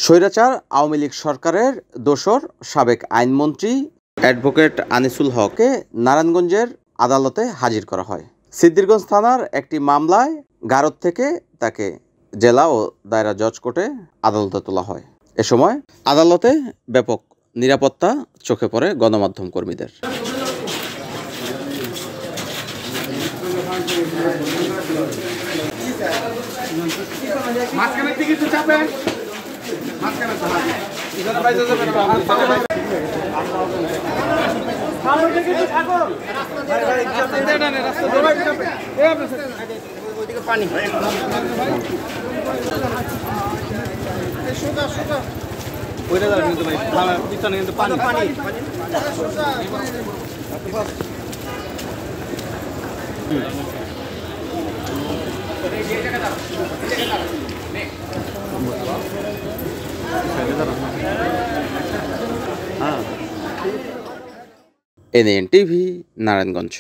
স্বৈরাচার আওয়ামী লীগ সরকারের দোসর সাবেক আইনমন্ত্রী অ্যাডভোকেট আনিসুল হককে নারায়ণগঞ্জের আদালতে হাজির করা হয়। সিদ্ধিরগঞ্জ থানার একটি মামলায় গারদ থেকে তাকে জেলা ও দায়রা জজ কোর্টে আদালতে তোলা হয়। এ সময় আদালতে ব্যাপক নিরাপত্তা চোখে পড়ে গণমাধ্যম কর্মীদের। NN TV, Narayanganj.